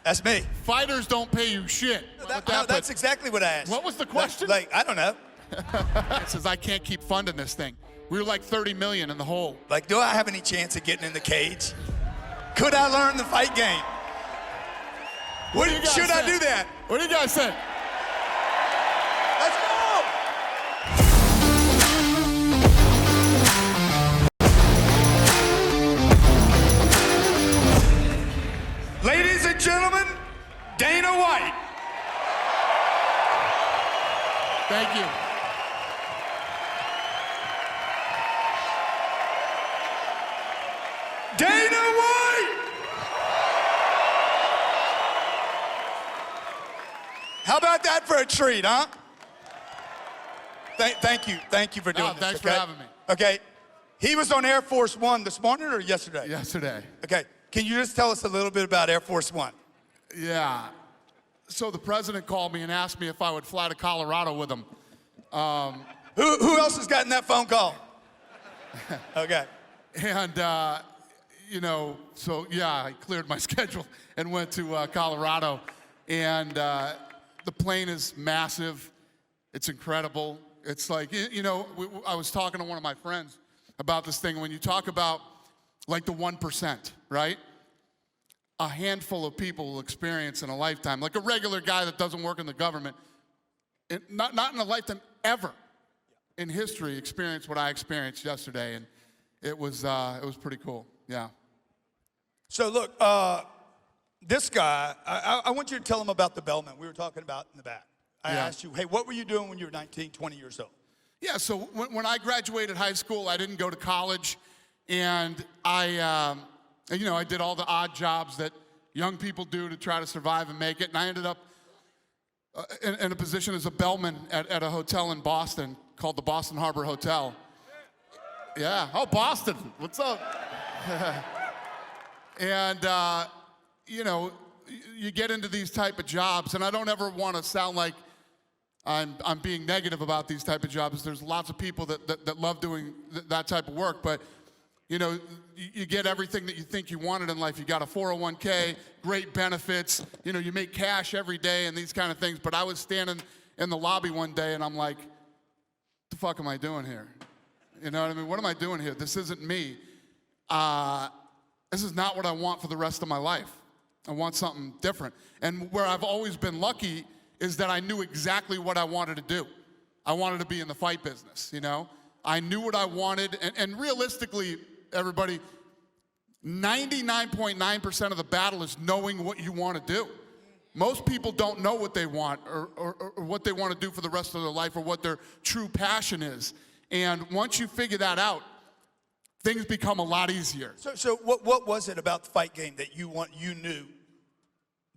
That's me. Fighters don't pay you shit. That's exactly what I asked. What was the question? I don't know. It says, I can't keep funding this thing. We were like 30 million in the hole. Like, do I have any chance of getting in the cage? Could I learn the fight game? What do you guys Should I think? do that? What do you guys think? Let's go! Ladies and gentlemen, Dana White. Thank you. Dana White! How about that for a treat, huh? Thank you for doing this. Thanks for having me. Okay, he was on Air Force One this morning or yesterday? Yesterday. Okay, can you just tell us a little bit about Air Force One? Yeah. So the president called me and asked me if I would fly to Colorado with him. Who else has gotten that phone call? Okay. And, you know, so yeah, I cleared my schedule and went to Colorado. And the plane is massive. It's incredible. It's like, you know, I was talking to one of my friends about this thing. When you talk about like the 1%, right? A handful of people will experience in a lifetime, like a regular guy that doesn't work in the government, not in a lifetime ever in history experience what I experienced yesterday, and it was pretty cool. Yeah. So look, this guy, I want you to tell him about the bellman we were talking about in the back. I asked you, hey, what were you doing when you were 19, 20 years old? Yeah, so when I graduated high school, I didn't go to college, and I did all the odd jobs that young people do to try to survive and make it, and I ended up in a position as a bellman at a hotel in Boston called the Boston Harbor Hotel. Yeah, oh, Boston, what's up? And, you know, you get into these type of jobs, and I don't ever want to sound like I'm being negative about these type of jobs. There's lots of people that love doing that type of work, but, you know, you get everything that you think you wanted in life. You got a 401k, great benefits, you know, you make cash every day and these kind of things, but I was standing in the lobby one day, and I'm like, what the fuck am I doing here? You know what I mean? What am I doing here? This isn't me. This is not what I want for the rest of my life. I want something different. And where I've always been lucky is that I knew exactly what I wanted to do. I wanted to be in the fight business, you know? I knew what I wanted, and realistically, everybody, 99.9% of the battle is knowing what you want to do. Most people don't know what they want or what they want to do for the rest of their life or what their true passion is. And once you figure that out, things become a lot easier. So what was it about the fight game that you knew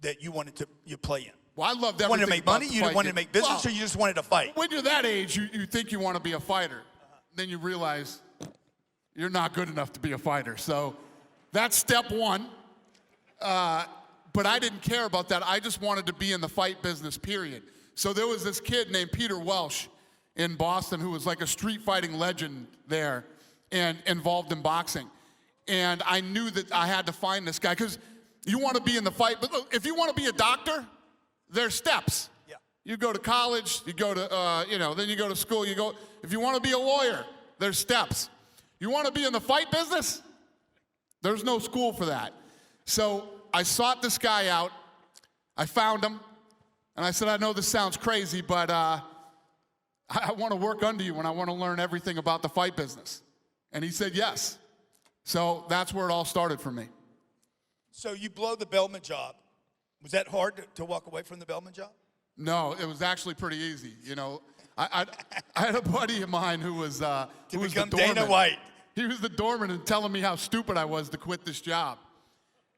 that you wanted to play in? Well, I loved everything. You wanted to make money? You wanted to make business, well, or you just wanted to fight? When you're that age, you think you want to be a fighter. Then you realize you're not good enough to be a fighter. So that's step one. But I didn't care about that. I just wanted to be in the fight business, period. So there was this kid named Peter Welsh in Boston who was like a street fighting legend there and involved in boxing. And I knew that I had to find this guy because you want to be in the fight. But look, if you want to be a doctor, there's steps. Yeah. You go to college, you go to, then you go to school. If you want to be a lawyer, there's steps. You want to be in the fight business? There's no school for that. So I sought this guy out. I found him. And I said, I know this sounds crazy, but I want to work under you and I want to learn everything about the fight business. And he said yes. So that's where it all started for me. So you blow the bellman job. Was that hard to walk away from the bellman job? No, it was actually pretty easy. You know, I had a buddy of mine who was the doorman. Dana White. He was the doorman and telling me how stupid I was to quit this job.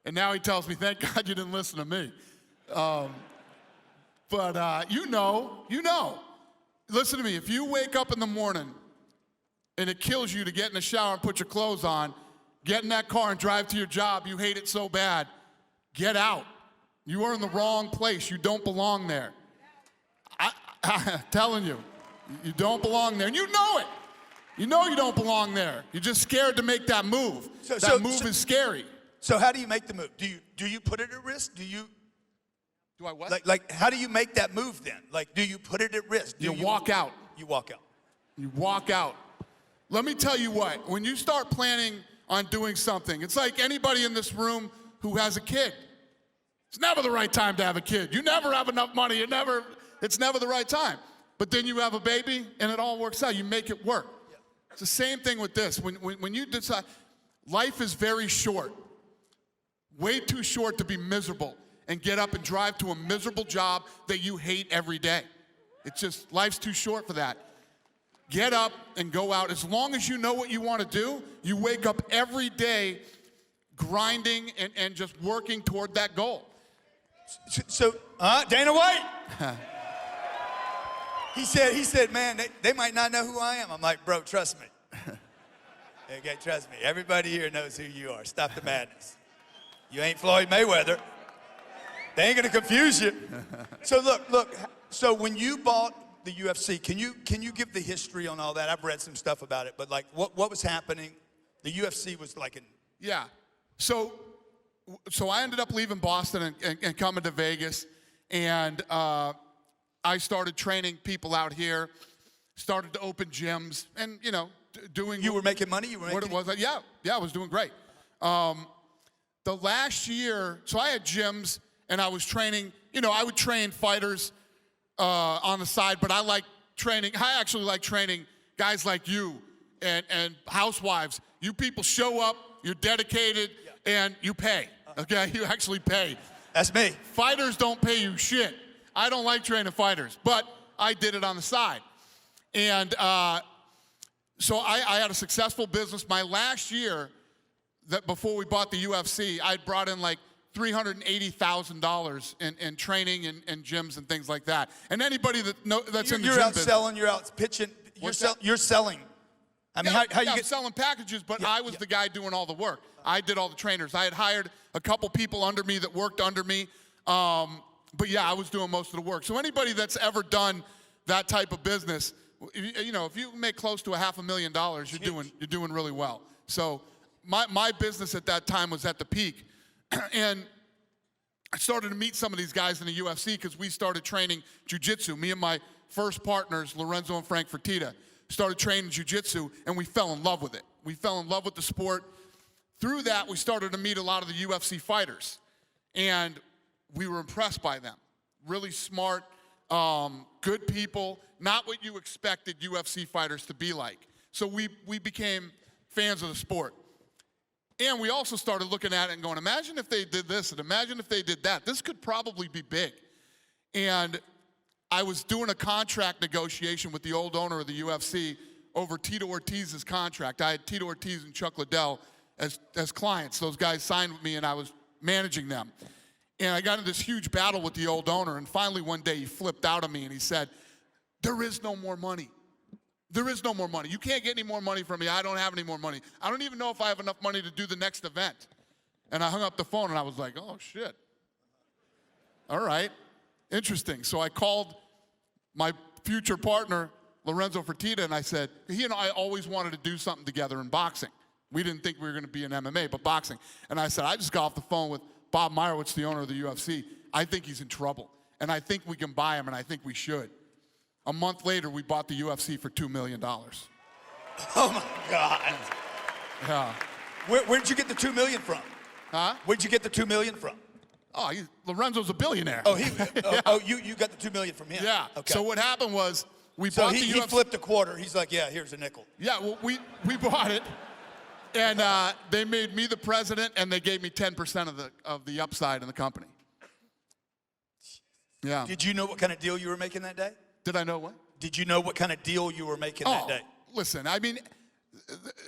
And now he tells me, thank God you didn't listen to me. But you know. Listen to me, if you wake up in the morning and it kills you to get in the shower and put your clothes on, get in that car and drive to your job, you hate it so bad, get out. You are in the wrong place. You don't belong there. I'm telling you, you don't belong there. And you know it. You know you don't belong there. You're just scared to make that move. That move is scary. So how do you make the move? Do you put it at risk? Do I what? Like, how do you make that move then? Like, do you put it at risk? You walk out. You walk out. You walk out. Let me tell you what, when you start planning on doing something, it's like anybody in this room who has a kid. It's never the right time to have a kid. You never have enough money. It's never the right time. But then you have a baby, and it all works out. You make it work. Yeah. It's the same thing with this. When you decide, life is very short, way too short to be miserable and get up and drive to a miserable job that you hate every day. It's just, life's too short for that. Get up and go out. As long as you know what you want to do, you wake up every day grinding and just working toward that goal. So Dana White. He said, man, they might not know who I am. I'm like, bro, trust me. Okay, trust me. Everybody here knows who you are. Stop the madness. You ain't Floyd Mayweather. They ain't gonna confuse you. So look. So when you bought the UFC, can you give the history on all that? I've read some stuff about it, but like, what was happening? The UFC was like in. Yeah. So I ended up leaving Boston and coming to Vegas, and I started training people out here, started to open gyms, and doing. You were making money. What it was? Yeah, I was doing great. The last year, so I had gyms, and I was training. I would train fighters on the side, but I actually like training guys like you and housewives. You people show up, you're dedicated, and you pay. Okay, you actually pay. That's me. Fighters don't pay you shit. I don't like training fighters, but I did it on the side. And so I had a successful business. My last year, that before we bought the UFC, I'd brought in like $380,000 in training and gyms and things like that. And anybody that's in the gym you're out business, selling, you're out pitching, you're selling. I mean, how you I'm get selling packages, but I was the guy doing all the work. I did all the trainers. I had hired a couple people under me that worked under me. But yeah, I was doing most of the work. So anybody that's ever done that type of business, if you make close to $500,000, you're doing really well. So my business at that time was at the peak. And I started to meet some of these guys in the UFC because we started training jiu-jitsu. Me and my first partners, Lorenzo and Frank Fertitta, started training jiu-jitsu, and we fell in love with it. We fell in love with the sport. Through that, we started to meet a lot of the UFC fighters, and we were impressed by them. Really smart, good people, not what you expected UFC fighters to be like. So we became fans of the sport. And we also started looking at it and going, imagine if they did this and imagine if they did that. This could probably be big. And I was doing a contract negotiation with the old owner of the UFC over Tito Ortiz's contract. I had Tito Ortiz and Chuck Liddell as clients. Those guys signed with me, and I was managing them. And I got in this huge battle with the old owner, and finally one day he flipped out on me and he said, there is no more money. There is no more money. You can't get any more money from me. I don't have any more money. I don't even know if I have enough money to do the next event. And I hung up the phone, and I was like, oh, shit. All right. Interesting. So I called my future partner, Lorenzo Fertitta, and I said, he and I always wanted to do something together in boxing. We didn't think we were going to be in MMA, but boxing. And I said, I just got off the phone with Bob Meyerowitz, the owner of the UFC. I think he's in trouble, and I think we can buy him, and I think we should. A month later, we bought the UFC for $2 million. Oh, my God. Yeah. Where'd you get the $2 million from? Huh? Where'd you get the $2 million from? Oh, Lorenzo's a billionaire. Oh, you got the $2 million from him? Yeah. Okay. So what happened was we bought the UFC. He flipped a quarter. He's like, yeah, here's a nickel. Yeah, well, we bought it, and they made me the president, and they gave me 10% of the upside in the company. Yeah. Did you know what kind of deal you were making that day? Did I know what? Did you know what kind of deal you were making that day? Listen, I mean,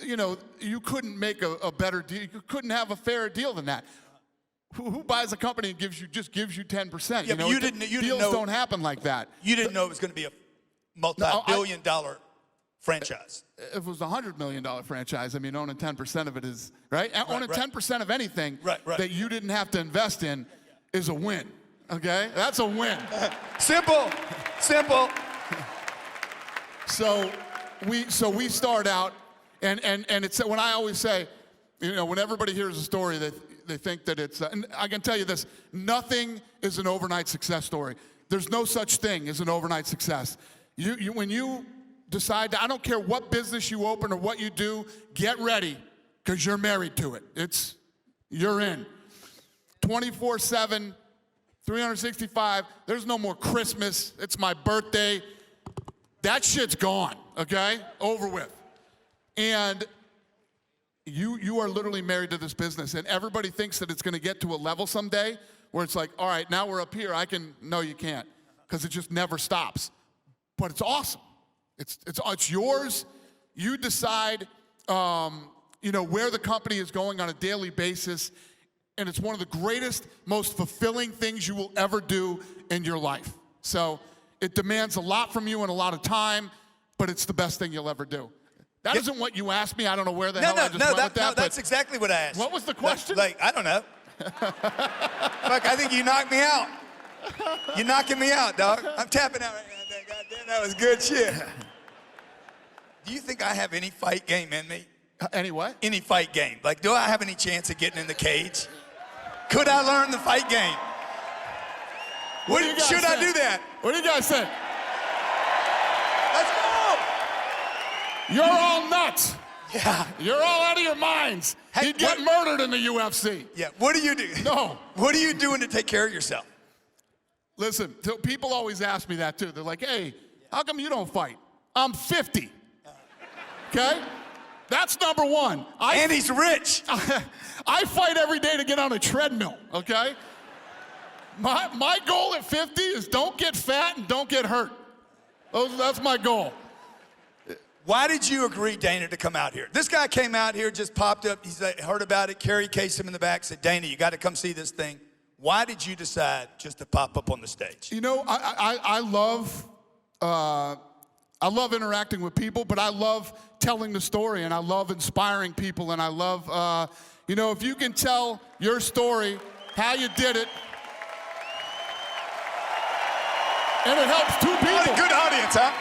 you couldn't make a better deal. You couldn't have a fairer deal than that. Who buys a company and gives you 10%? Yeah, but you didn't deals don't happen like that. You didn't know it was going to be a multi-billion-dollar franchise. If it was a $100 million franchise, I mean, owning 10% of it is, right? Owning 10% of anything that you didn't have to invest in is a win, okay? That's a win. Simple. So we start out, and it's when I always say, when everybody hears a story that They think that it's, and I can tell you this, nothing is an overnight success story. There's no such thing as an overnight success. When you decide to, I don't care what business you open or what you do, get ready, because you're married to it. You're in. 24/7, 365, there's no more Christmas, it's my birthday. That shit's gone, okay? Over with. And you are literally married to this business, and everybody thinks that it's gonna get to a level someday where it's like, all right, now we're up here, no, you can't, because it just never stops. But it's awesome. It's yours. You decide, where the company is going on a daily basis, and it's one of the greatest, most fulfilling things you will ever do in your life. So it demands a lot from you and a lot of time, but it's the best thing you'll ever do. That isn't what you asked me. I don't know where the hell I just went with that. No, that's exactly what I asked. What was the question? I don't know. Fuck, I think you knocked me out. You're knocking me out, dog. I'm tapping out right now. Goddamn, that was good shit. Do you think I have any fight game in me? Any what? Any fight game. Like, do I have any chance of getting in the cage? Could I learn the fight game? Should I do that? What do you guys say? Let's go! You're all nuts. Yeah. You're all out of your minds. Hey, You'd get murdered in the UFC. Yeah, what do you do? No. What are you doing to take care of yourself? Listen, people always ask me that too. They're like, hey, how come you don't fight? I'm 50. Okay? That's number one. And he's rich. I fight every day to get on a treadmill, okay? My goal at 50 is don't get fat and don't get hurt. That's my goal. Why did you agree, Dana, to come out here? This guy came out here, just popped up. He's heard about it. Kerry cased him in the back, said, Dana, you got to come see this thing. Why did you decide just to pop up on the stage? You know, I love interacting with people, but I love telling the story, and I love inspiring people, and I love, if you can tell your story, how you did it, and it helps two people. What a good audience, huh?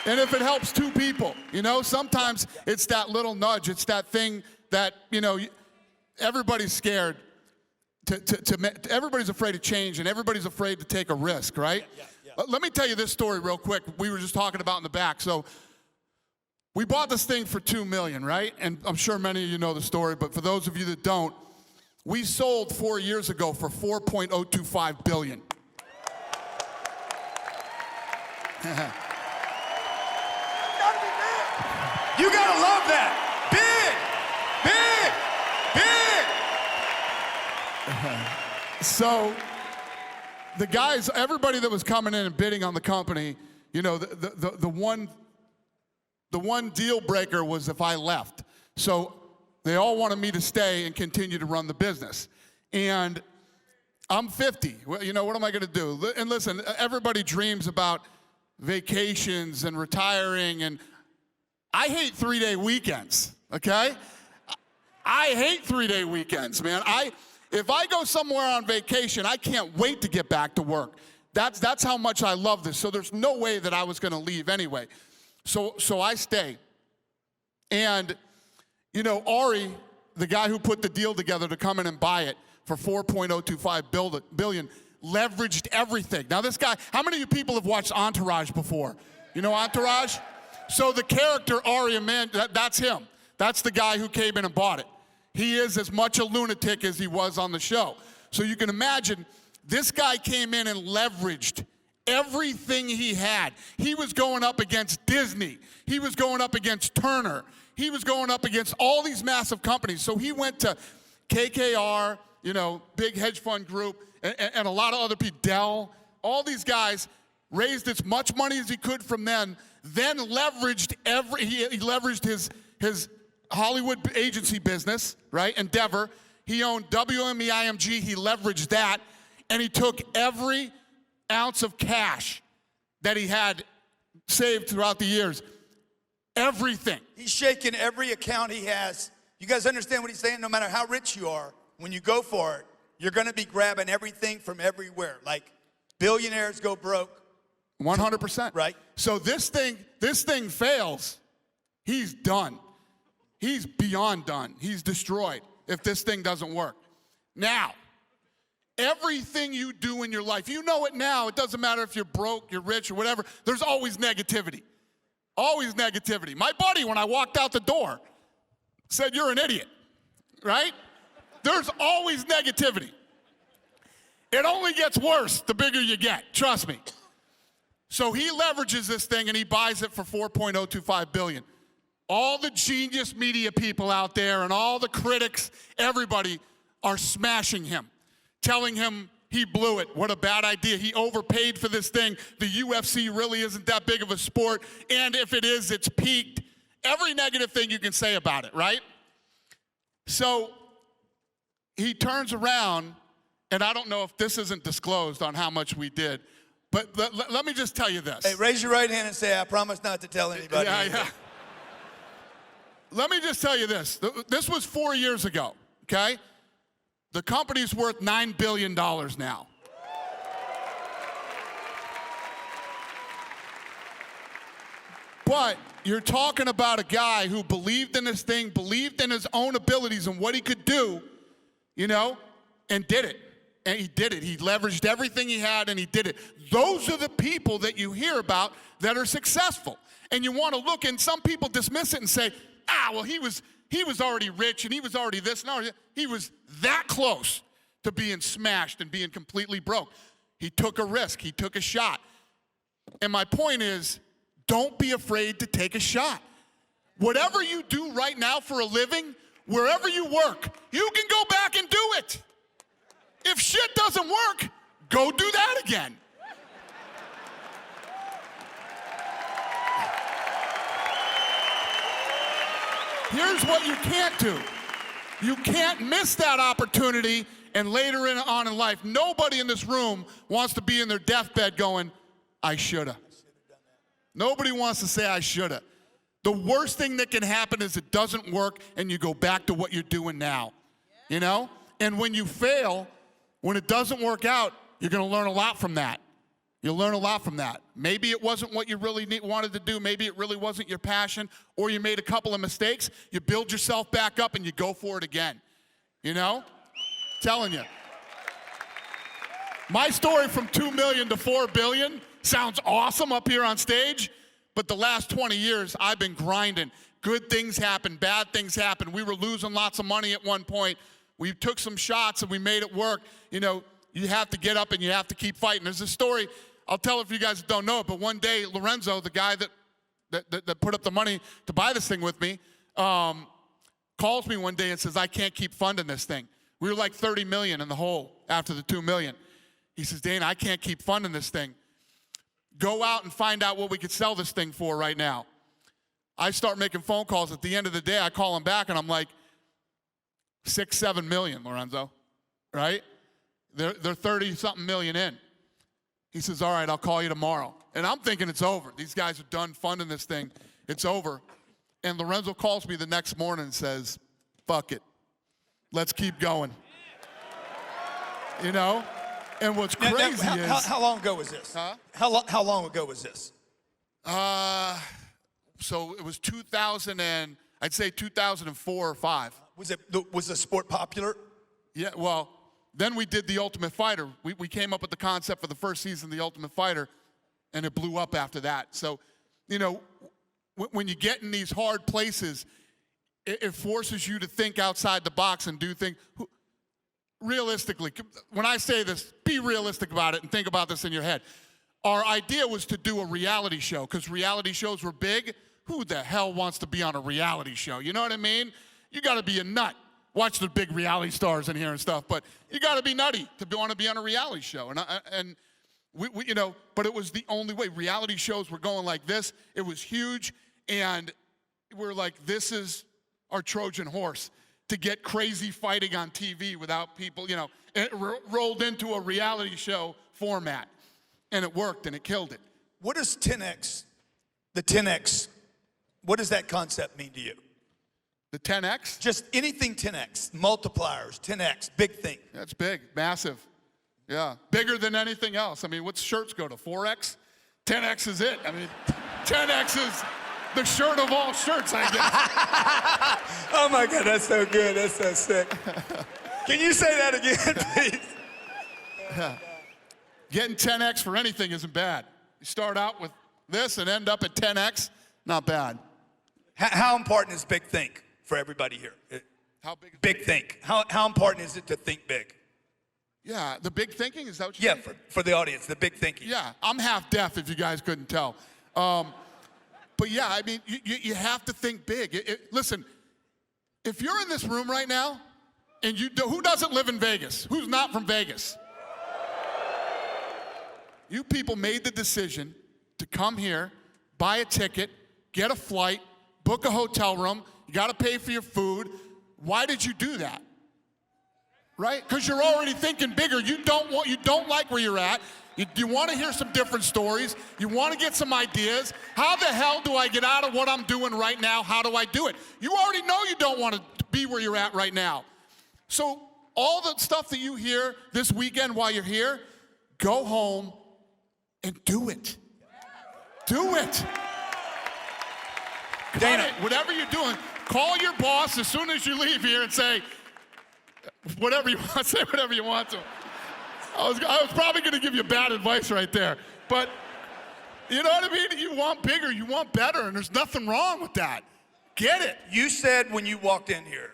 And if it helps two people, sometimes it's that little nudge. It's that thing that, everybody's scared everybody's afraid of change, and everybody's afraid to take a risk, right? Yeah. Let me tell you this story real quick. We were just talking about in the back. So we bought this thing for $2 million, right? And I'm sure many of you know the story, but for those of you that don't, we sold 4 years ago for $4.025 billion. You gotta love that. Big. So the guys, everybody that was coming in and bidding on the company, the one deal breaker was if I left. So they all wanted me to stay and continue to run the business. And I'm 50. Well, what am I gonna do? And listen, everybody dreams about vacations and retiring, and I hate 3-day weekends, okay? I hate 3-day weekends, man. If I go somewhere on vacation, I can't wait to get back to work. That's how much I love this. So there's no way that I was gonna leave anyway. So I stay. And, Ari, the guy who put the deal together to come in and buy it for $4.025 billion, leveraged everything. Now this guy, how many of you people have watched Entourage before? You know Entourage? So the character Ari, that's him. That's the guy who came in and bought it. He is as much a lunatic as he was on the show. So you can imagine, this guy came in and leveraged everything he had. He was going up against Disney. He was going up against Turner. He was going up against all these massive companies. So he went to KKR, big hedge fund group, and a lot of other people, Dell, all these guys, raised as much money as he could from then leveraged he leveraged his Hollywood agency business, right? Endeavor. He owned WME-IMG. He leveraged that, and he took every ounce of cash that he had saved throughout the years. Everything. He's shaking every account he has. You guys understand what he's saying? No matter how rich you are, when you go for it, you're gonna be grabbing everything from everywhere. Like billionaires go broke. 100%. Right. So this thing fails, he's done. He's beyond done. He's destroyed. if this thing doesn't work. Now, everything you do in your life, you know it now. It doesn't matter if you're broke, you're rich, or whatever. There's always negativity. Always negativity. My buddy, when I walked out the door, said, "You're an idiot," right? There's always negativity. It only gets worse the bigger you get, trust me. So he leverages this thing and he buys it for $4.025 billion. All the genius media people out there and all the critics, everybody are smashing him, telling him he blew it. What a bad idea. He overpaid for this thing. The UFC really isn't that big of a sport. And if it is, it's peaked. Every negative thing you can say about it, right? So he turns around, and I don't know if this isn't disclosed on how much we did, but let me just tell you this. Hey, raise your right hand and say, "I promise not to tell anybody." Yeah. Let me just tell you this. This was 4 years ago, okay? The company's worth $9 billion now. But you're talking about a guy who believed in this thing, believed in his own abilities and what he could do, you know, and did it. And he did it. He leveraged everything he had and he did it. Those are the people that you hear about that are successful. And you want to look, and some people dismiss it and say, well, he was already rich and he was already this. No, he was that close to being smashed and being completely broke. He took a risk. He took a shot. And my point is, don't be afraid to take a shot. Whatever you do right now for a living, wherever you work, you can go back and do it. If shit doesn't work, go do that again. Here's what you can't do. You can't miss that opportunity, and later on in life, nobody in this room wants to be in their deathbed going, "I shoulda." Nobody wants to say, "I shoulda." The worst thing that can happen is it doesn't work and you go back to what you're doing now, you know? And when you fail, when it doesn't work out, you're gonna learn a lot from that. You'll learn a lot from that. Maybe it wasn't what you really wanted to do. Maybe it really wasn't your passion, or you made a couple of mistakes. You build yourself back up and you go for it again, you know? Telling you. My story from 2 million to 4 billion sounds awesome up here on stage, but the last 20 years, I've been grinding. Good things happen, bad things happen. We were losing lots of money at one point. We took some shots and we made it work. You know, you have to get up and you have to keep fighting. There's a story, I'll tell if you guys don't know it, but one day, Lorenzo, the guy that put up the money to buy this thing with me, calls me one day and says, "I can't keep funding this thing." We were like 30 million in the hole after the 2 million. He says, "Dana, I can't keep funding this thing. Go out and find out what we could sell this thing for right now." I start making phone calls. At the end of the day, I call him back and I'm like, 6, 7 million, Lorenzo, right? They're 30-something million in. He says, "All right, I'll call you tomorrow." And I'm thinking it's over. These guys are done funding this thing. It's over. And Lorenzo calls me the next morning and says, "Fuck it. Let's keep going." You know? And what's crazy is... How long ago was this? Huh? How long ago was this? So it was 2000 and, I'd say 2004 or 5. Was the sport popular? Yeah, well, then we did The Ultimate Fighter. We came up with the concept for the first season of The Ultimate Fighter, and it blew up after that. So, you know, when you get in these hard places, it forces you to think outside the box and do things. Realistically, when I say this, be realistic about it and think about this in your head. Our idea was to do a reality show because reality shows were big. Who the hell wants to be on a reality show? You know what I mean? You got to be a nut. Watch the big reality stars in here and stuff, but you got to be nutty to want to be on a reality show. And we, you know, but it was the only way. Reality shows were going like this. It was huge, and we're like, this is our Trojan horse to get crazy fighting on TV without people, you know, it rolled into a reality show format, and it worked, and it killed it. What does 10X, the 10X, what does that concept mean to you? The 10X? Just anything 10X, multipliers, 10X, big thing. That's big, massive. Yeah, bigger than anything else. I mean, what's shirts go to, 4X? 10X is it. I mean, 10X is The shirt of all shirts, I guess. Oh my God, that's so good. That's so sick. Can you say that again, please? Getting 10X for anything isn't bad. You start out with this and end up at 10X, not bad. How important is big think for everybody here? How big is Big think. How important is it to think big? Yeah, the big thinking, is that what you Yeah, for the audience, the big thinking. Yeah, I'm half deaf if you guys couldn't tell. But yeah, I mean, you have to think big. Listen, if you're in this room right now, and who doesn't live in Vegas? Who's not from Vegas? You people made the decision to come here, buy a ticket, get a flight, book a hotel room. You got to pay for your food. Why did you do that? Right? Because you're already thinking bigger. You don't like where you're at. You want to hear some different stories. You want to get some ideas. How the hell do I get out of what I'm doing right now? How do I do it? You already know you don't want to be where you're at right now. So all the stuff that you hear this weekend while you're here, go home and do it. Do it. Dana, whatever you're doing, call your boss as soon as you leave here and say whatever you want. Say whatever you want to. I was probably going to give you bad advice right there, but you know what I mean? You want bigger, you want better, and there's nothing wrong with that. Get it. You said when you walked in here,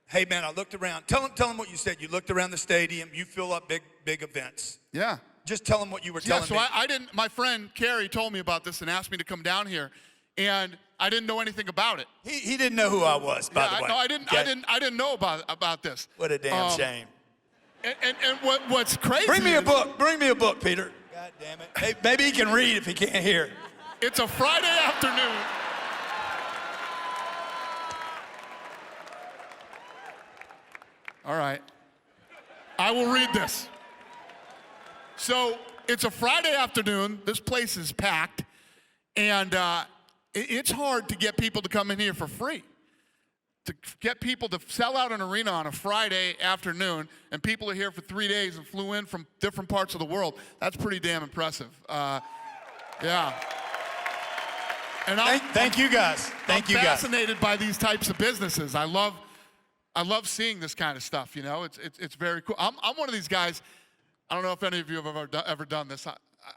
hey man, I looked around. Tell them what you said. You looked around the stadium. You fill up big events. Yeah. Just tell them what you were telling me. Yeah, so I didn't. My friend Carrie told me about this and asked me to come down here, and I didn't know anything about it. He didn't know who I was, by the way. No, I didn't know about this. What a damn shame. And what's crazy? Bring me a book. Bring me a book, Peter. God damn it. Hey, maybe he can read if he can't hear. It's a Friday afternoon. All right. I will read this. So it's a Friday afternoon. This place is packed. And it's hard to get people to come in here for free. To get people to sell out an arena on a Friday afternoon, and people are here for 3 days and flew in from different parts of the world, that's pretty damn impressive. Yeah. And thank you guys. Thank you guys. I'm fascinated by these types of businesses. I love seeing this kind of stuff, you know. It's very cool. I'm one of these guys, I don't know if any of you have ever done this.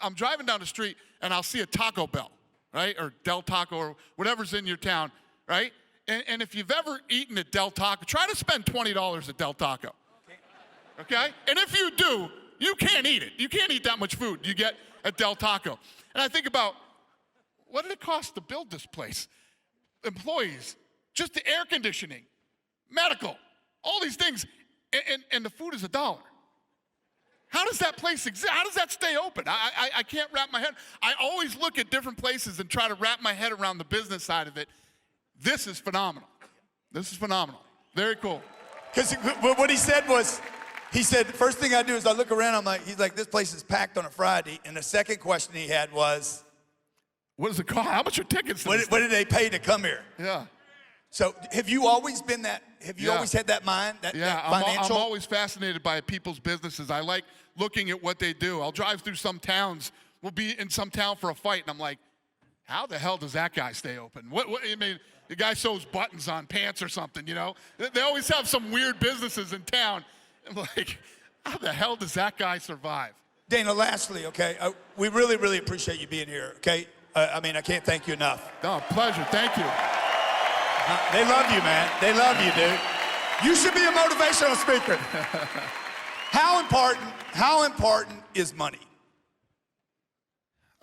I'm driving down the street, and I'll see a Taco Bell, right, or Del Taco, or whatever's in your town, right? And if you've ever eaten at Del Taco, try to spend $20 at Del Taco, okay? And if you do, you can't eat it. You can't eat that much food you get at Del Taco. And I think about, what did it cost to build this place? Employees, just the air conditioning, medical, all these things, and the food is $1. How does that place exist? How does that stay open? I can't wrap my head. I always look at different places and try to wrap my head around the business side of it. This is phenomenal. This is phenomenal. Very cool. Because what he said was, he said, the first thing I do is I look around, he's like, this place is packed on a Friday. And the second question he had was, what does it cost? How much are tickets? What did they pay to come here? Yeah. So have you always been that, have you always had that mind, that financial? I'm always fascinated by people's businesses. I like looking at what they do. I'll drive through some towns. We'll be in some town for a fight, and I'm like, how the hell does that guy stay open? I mean, the guy sews buttons on pants or something, you know? They always have some weird businesses in town. I'm like, how the hell does that guy survive? Dana, lastly, okay, we really, really appreciate you being here, okay? I mean, I can't thank you enough. No, pleasure, thank you. They love you, man. They love you, dude. You should be a motivational speaker. How important is money?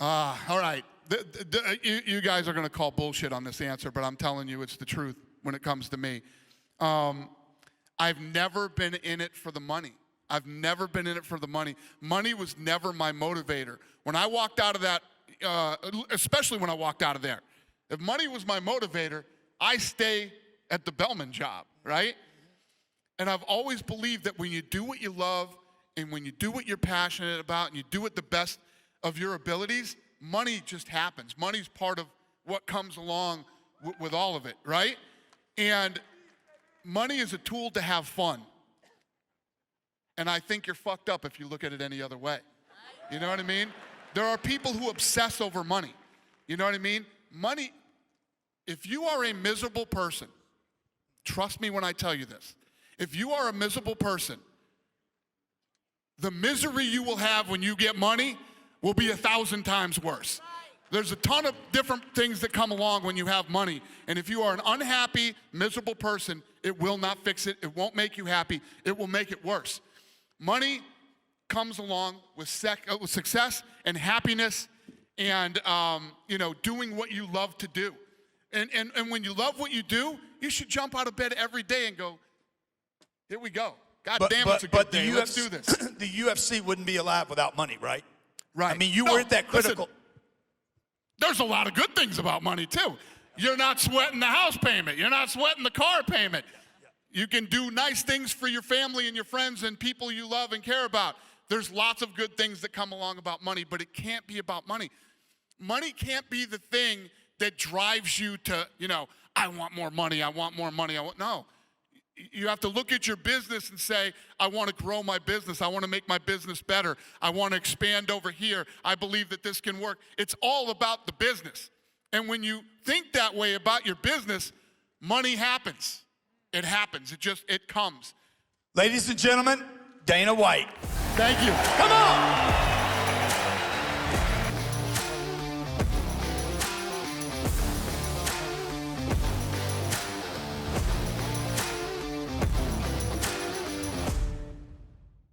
All right. You guys are going to call bullshit on this answer, but I'm telling you it's the truth when it comes to me. I've never been in it for the money. I've never been in it for the money. Money was never my motivator. When I walked out of that, especially when I walked out of there, if money was my motivator, I stay at the bellman job, right? And I've always believed that when you do what you love and when you do what you're passionate about and you do it the best of your abilities, money just happens. Money's part of what comes along with all of it, right? And money is a tool to have fun. And I think you're fucked up if you look at it any other way. You know what I mean? There are people who obsess over money. You know what I mean? Money, If you are a miserable person, trust me when I tell you this. If you are a miserable person, the misery you will have when you get money will be 1,000 times worse. There's a ton of different things that come along when you have money. And if you are an unhappy, miserable person, it will not fix it. It won't make you happy. It will make it worse. Money comes along with success and happiness and, doing what you love to do. And when you love what you do, you should jump out of bed every day and go, here we go. God damn, it's a good day. Let's do this. The UFC wouldn't be alive without money, right? Right. I mean, you weren't that critical. Listen, there's a lot of good things about money, too. You're not sweating the house payment. You're not sweating the car payment. You can do nice things for your family and your friends and people you love and care about. There's lots of good things that come along about money, but it can't be about money. Money can't be the thing that drives you to, I want more money, I want more money. No. You have to look at your business and say, I want to grow my business. I want to make my business better. I want to expand over here. I believe that this can work. It's all about the business. And when you think that way about your business, money happens. It happens. It comes. Ladies and gentlemen, Dana White. Thank you. Come on.